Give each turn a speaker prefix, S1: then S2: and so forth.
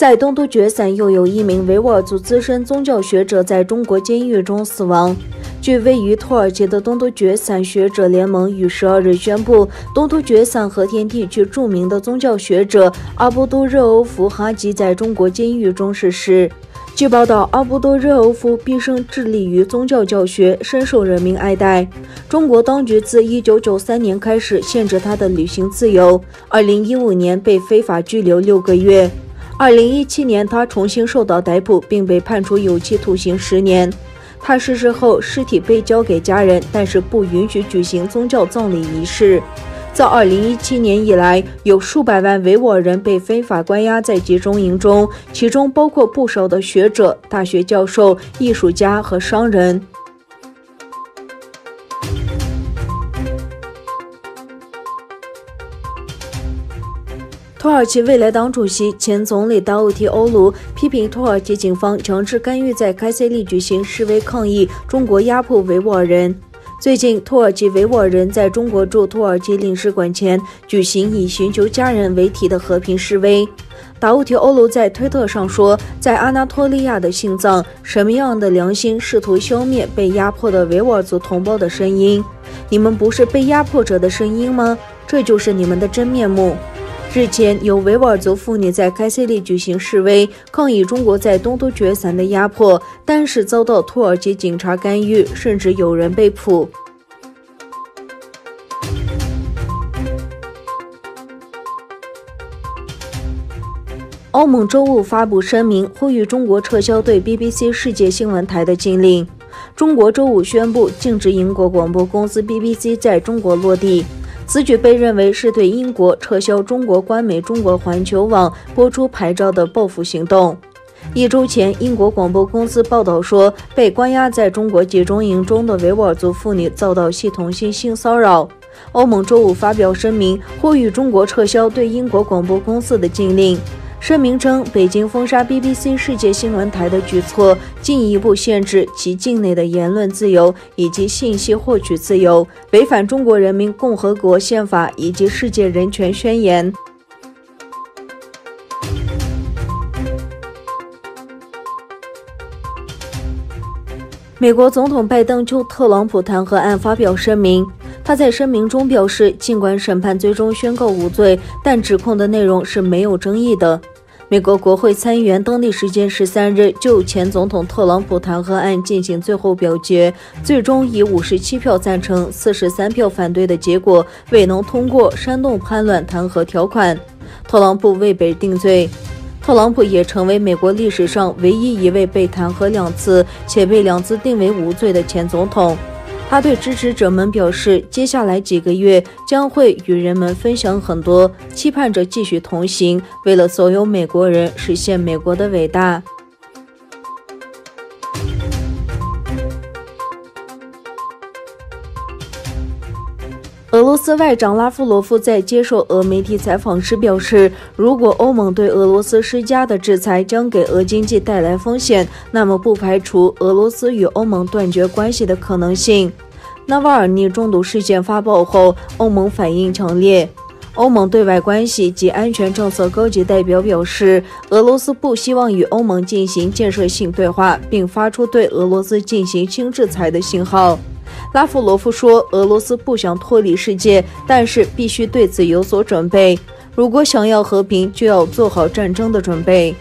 S1: 在东突厥散，又有一名维吾尔族资深宗教学者在中国监狱中死亡。据位于土耳其的东突厥散学者联盟于12日宣布，东突厥散和田地区著名的宗教学者阿布都热欧夫哈吉在中国监狱中逝世。据报道，阿布都热欧夫毕生致力于宗教教学，深受人民爱戴。中国当局自1993年开始限制他的旅行自由，2015年被非法拘留6个月。2017年，他重新受到逮捕，并被判处有期徒刑10年。他逝世后，尸体被交给家人，但是不允许举行宗教葬礼仪式。自2017年以来，有数百万维吾尔人被非法关押在集中营中，其中包括不少的学者、大学教授、艺术家和商人。土耳其未来党主席、前总理达乌提欧卢批评土耳其警方强制干预在开塞利举行示威抗议中国压迫维吾尔人。最近，土耳其维吾尔人在中国驻土耳其领事馆前举行以寻求家人为题的和平示威。达乌提欧卢在推特上说，在阿纳托利亚的心脏，什么样的良心试图消灭被压迫的维吾尔族同胞的声音？你们不是被压迫者的声音吗？这就是你们的真面目。日前，有维吾尔族妇女在开塞利举行示威，抗议中国在东突厥散的压迫，但是遭到土耳其警察干预，甚至有人被捕。欧盟周五发布声明，呼吁中国撤销对 BBC 世界新闻台的禁令。中国周五宣布禁止英国广播公司 BBC 在中国落地。此举被认为是对英国撤销中国官媒中国环球网播出牌照的报复行动。1周前，英国广播公司报道说，被关押在中国集中营中的维吾尔族妇女遭到系统性性骚扰。欧盟周五发表声明，呼吁中国撤销对英国广播公司的禁令。声明称，北京封杀 BBC 世界新闻台的举措进一步限制其境内的言论自由以及信息获取自由，违反中国人民共和国宪法以及世界人权宣言。美国总统拜登就特朗普弹劾案发表声明。他在声明中表示，尽管审判最终宣告无罪，但指控的内容是没有争议的。美国国会参议员当地时间13日就前总统特朗普弹劾案进行最后表决，最终以57票赞成、43票反对的结果未能通过煽动叛乱弹劾条款。特朗普未被定罪。特朗普也成为美国历史上唯一一位被弹劾2次且被2次定为无罪的前总统。他对支持者们表示，接下来几个月将会与人们分享很多，期盼着继续同行，为了所有美国人实现美国的伟大。俄罗斯外长拉夫罗夫在接受俄媒体采访时表示，如果欧盟对俄罗斯施加的制裁将给俄经济带来风险，那么不排除俄罗斯与欧盟断绝关系的可能性。纳瓦尔尼中毒事件发布后，欧盟反应强烈。欧盟对外关系及安全政策高级代表表示，俄罗斯不希望与欧盟进行建设性对话，并发出对俄罗斯进行新制裁的信号。拉夫罗夫说，俄罗斯不想脱离世界，但是必须对此有所准备。如果想要和平，就要做好战争的准备。